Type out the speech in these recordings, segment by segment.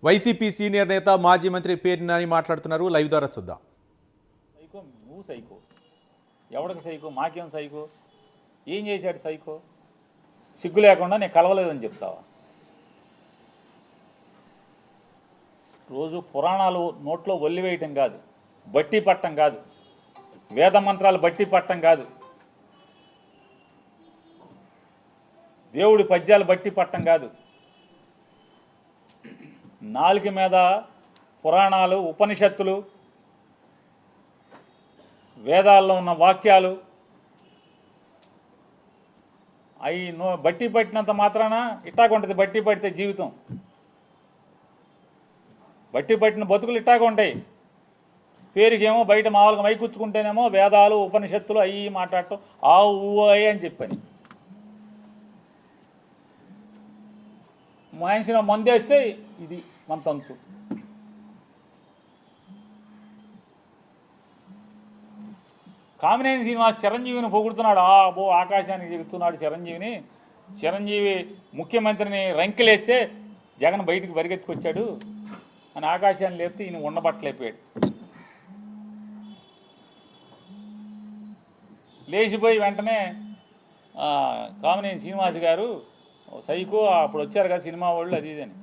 YCP senior నేత మాజీ మంత్రి పేర్ని నాని మాట్లాడుతున్నారు. లైవ్ ద్వారా చూద్దాం. సైకో నువ్వు సైకో, ఎవడికి సైకో, మాకేం సైకో, ఏం చేశాడు సైకో? సిగ్గు లేకుండా నేను కలవలేదని చెప్తావా? రోజు పురాణాలు నోట్లో ఒల్లివేయటం కాదు, బట్టి పట్టం కాదు, వేద మంత్రాలు బట్టి పట్టం కాదు, దేవుడి పద్యాలు బట్టి పట్టం కాదు, నాలుక మీద పురాణాలు, ఉపనిషత్తులు, వేదాల్లో ఉన్న వాక్యాలు అవి బట్టి పట్టినంత మాత్రాన ఇట్టాగుంటుంది. బట్టి పడితే జీవితం, బట్టి పట్టిన బతుకులు ఇట్టాగా ఉంటాయి. పేరుకేమో బయట మామూలుగా మైకూర్చుకుంటేనేమో వేదాలు, ఉపనిషత్తులు అవి మాట్లాడటం ఆ ఊ అని చెప్పని మనిషిని మందేస్తే ఇది మన తంతు. కామినేని శ్రీనివాస్ చిరంజీవిని పొగుడుతున్నాడు. ఆకాశానికి చెబుతున్నాడు చిరంజీవిని. చిరంజీవి ముఖ్యమంత్రిని రంకెలేస్తే జగన్ బయటికి పరిగెత్తుకొచ్చాడు అని ఆకాశాన్ని లేపితే ఈయన ఉండబట్టలేపాడు. లేచిపోయి వెంటనే కామినేని శ్రీనివాస్ గారు సైకో, అప్పుడు వచ్చారు కదా సినిమా వాళ్ళు, అది ఇదని.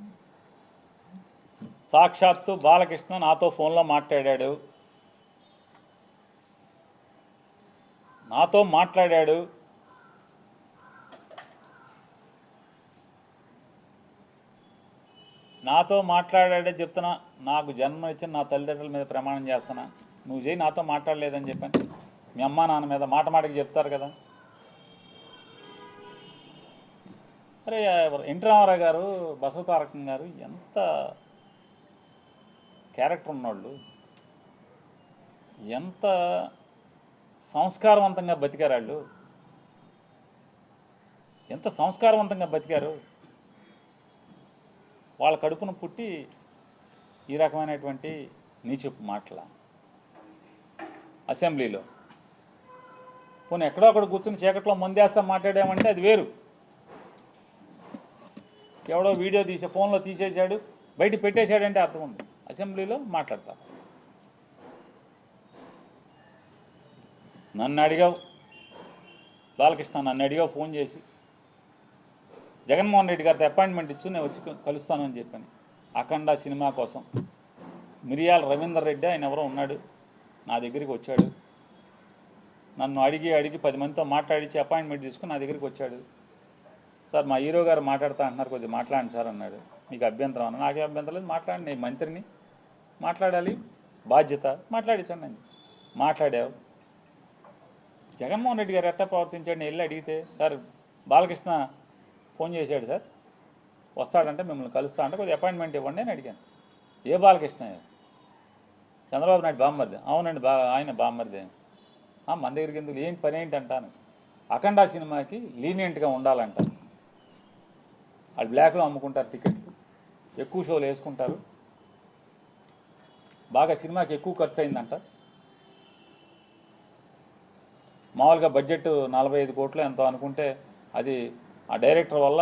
సాక్షాత్తు బాలకృష్ణ నాతో ఫోన్లో మాట్లాడాడు, నాతో మాట్లాడాడే చెప్తున్నా. నాకు జన్మ ఇచ్చిన నా తల్లిదండ్రుల మీద ప్రమాణం చేస్తున్నా, నువ్వు చేయి, నాతో మాట్లాడలేదని చెప్పాను. మీ అమ్మ నాన్న మీద మాటకి చెప్తారు కదా. అరే ఎన్టీ రామారావు గారు, బసవతారకం గారు ఎంత క్యారెక్టర్ ఉన్నవాళ్ళు, ఎంత సంస్కారవంతంగా బతికారు వాళ్ళు, ఎంత సంస్కారవంతంగా బతికారు. వాళ్ళ కడుపున పుట్టి ఈ రకమైనటువంటి నీచపు మాటల అసెంబ్లీలో. పోనీ ఎక్కడో అక్కడ కూర్చుని చీకట్లో మందేస్తా మాట్లాడామంటే అది వేరు. ఎవడో వీడియో తీసే ఫోన్లో తీసేశాడు, బయట పెట్టేశాడంటే అర్థం ఉంది. అసెంబ్లీలో మాట్లాడతా. నన్ను అడిగావు బాలకృష్ణ, నన్ను అడిగావు ఫోన్ చేసి, జగన్మోహన్ రెడ్డి గారితో అపాయింట్మెంట్ ఇచ్చు నేను వచ్చి కలుస్తానని చెప్పాను. అఖండ సినిమా కోసం మిరియాల రవీందర్ రెడ్డి ఆయన ఎవరో ఉన్నాడు, నా దగ్గరికి వచ్చాడు. నన్ను అడిగి 10 మందితో మాట్లాడించి అపాయింట్మెంట్ తీసుకుని నా దగ్గరికి వచ్చాడు. సార్ మా హీరో గారు మాట్లాడుతా అంటున్నారు, కొద్దిగా మాట్లాడండి సార్ అన్నాడు. మీకు అభ్యంతరం అన్న, నాకే అభ్యంతరం లేదు, మాట్లాడండి, నేను మంత్రిని, మాట్లాడాలి, బాధ్యత, మాట్లాడించండి అని మాట్లాడావు. జగన్మోహన్ రెడ్డి గారు ఎట్టా ప్రవర్తించాడు? నేను వెళ్ళి అడిగితే, సార్ బాలకృష్ణ ఫోన్ చేశాడు సార్, వస్తాడంటే మిమ్మల్ని కలుస్తా అంటే కొద్దిగా అపాయింట్మెంట్ ఇవ్వండి అని అడిగాను. ఏ బాలకృష్ణ? చంద్రబాబు నాయుడు బామ్మర్ది. అవునండి, ఆయన బామ్మర్ది. మన దగ్గరికి ఎందుకు, ఏంటి పని ఏంటి అంటాను. అఖండ సినిమాకి లీనియంట్గా ఉండాలంట. వాళ్ళు బ్లాక్లో అమ్ముకుంటారు టికెట్లు, ఎక్కువ షోలు వేసుకుంటారు, బాగా సినిమాకి ఎక్కువ ఖర్చు అయిందంట. మామూలుగా బడ్జెట్ 45 కోట్లు ఎంతో అనుకుంటే అది ఆ డైరెక్టర్ వల్ల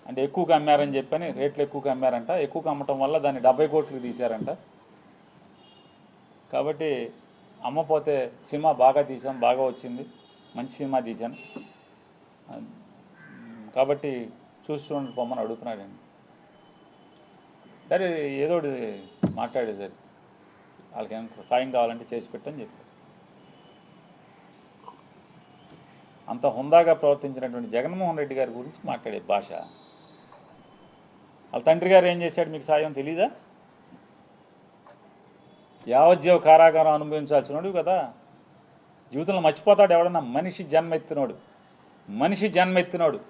అంటే ఎక్కువగా అమ్మారని చెప్పని రేట్లు ఎక్కువగా అమ్మారంట. ఎక్కువగా అమ్మటం వల్ల దాన్ని 70 కోట్లకు తీశారంట. కాబట్టి అమ్మపోతే సినిమా బాగా తీసాం, బాగా వచ్చింది, మంచి సినిమా తీశాను, కాబట్టి చూడండి పొమ్మని అడుగుతున్నాడండి. సరే ఏదో మాట్లాడే సరే, వాళ్ళకి ఏమైనా సాయం కావాలంటే చేసి పెట్టని చెప్పి అంత హుందాగా ప్రవర్తించినటువంటి జగన్మోహన్ రెడ్డి గారి గురించి మాట్లాడే భాష. వాళ్ళ తండ్రి గారు ఏం చేశాడు మీకు సాయం తెలీదా? యావజ్జీవ కారాగారం అనుభవించాల్సినోడు కదా. జీవితంలో మర్చిపోతాడు ఎవడన్నా? మనిషి జన్మెత్తినోడు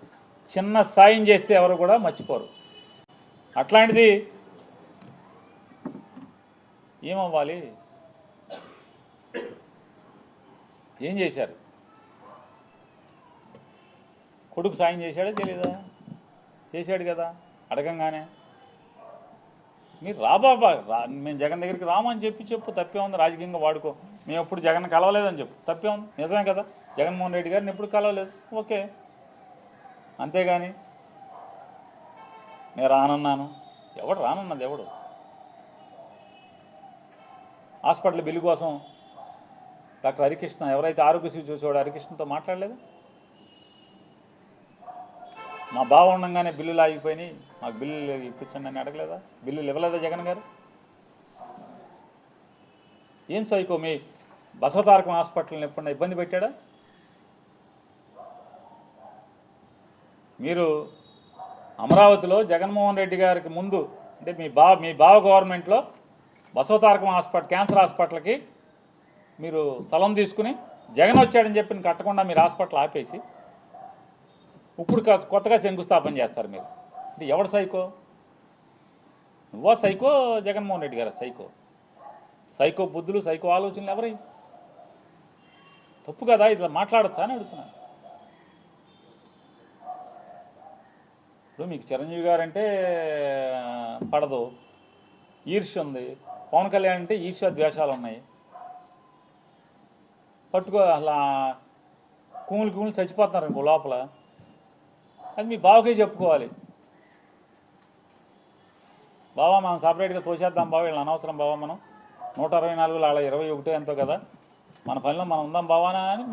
చిన్న సాయం చేస్తే ఎవరు కూడా మర్చిపోరు. అట్లాంటిది ఏమవ్వాలి? ఏం చేశారు? కొడుకు సాయం చేశాడే తెలీదా? చేశాడు కదా. అడగంగానే మీరు రాబాబా, మేము జగన్ దగ్గరికి రామని చెప్పు, తప్పే ఉంది, రాజకీయంగా వాడుకో, మేము ఎప్పుడు జగన్ కలవలేదని చెప్పు, తప్పే ఉంది, నిజమే కదా. జగన్మోహన్ రెడ్డి గారిని ఎప్పుడు కలవలేదు, ఓకే. అంతేగాని నేను రానన్నాను, ఎవడు రానన్నది ఎవడు? హాస్పిటల్ బిల్లు కోసం డాక్టర్ హరికృష్ణ ఎవరైతే ఆరోగ్యశ్రీ చూసేవాడు హరికృష్ణతో మాట్లాడలేదు. మా బావ ఉండగానే బిల్లులు ఆగిపోయినాయి, మాకు బిల్లులు ఇప్పించండి అని అడగలేదా? బిల్లులు ఇవ్వలేదా జగన్ గారు? ఏం సైకో మీ బసవతారకం హాస్పిటల్ని ఎప్పుడన్నా ఇబ్బంది పెట్టాడా? మీరు అమరావతిలో జగన్మోహన్ రెడ్డి గారికి ముందు అంటే మీ బావ గవర్నమెంట్లో బసవతారకం హాస్పిటల్ క్యాన్సర్ హాస్పిటల్కి మీరు స్థలం తీసుకుని జగన్ వచ్చాడని చెప్పి కట్టకుండా మీరు హాస్పిటల్ ఆపేసి ఇప్పుడు కొత్తగా శంకుస్థాపన చేస్తారు మీరు. అంటే ఎవడు సైకో? నువ్వా సైకో, జగన్మోహన్ రెడ్డి గారు సైకో? సైకో బుద్ధులు సైకో ఆలోచనలు ఎవరి? తప్పు కదా, ఇట్లా మాట్లాడచ్చా అని అడుగుతున్నా. ఇప్పుడు మీకు చిరంజీవి గారు అంటే పడదు, ఈర్ష్య ఉంది. పవన్ కళ్యాణ్ అంటే ఈర్ష్య ద్వేషాలు ఉన్నాయి. పట్టుకో అలా కుములు చచ్చిపోతున్నారు ఇంకో లోపల. అది మీ బావకే చెప్పుకోవాలి. బావా మనం సపరేట్గా తోసేద్దాం బావ, వీళ్ళని అనవసరం బావా, మనం 124 వాళ్ళ 21 ఎంతో కదా, మన పనిలో మనం ఉందాం బావానా అని మీ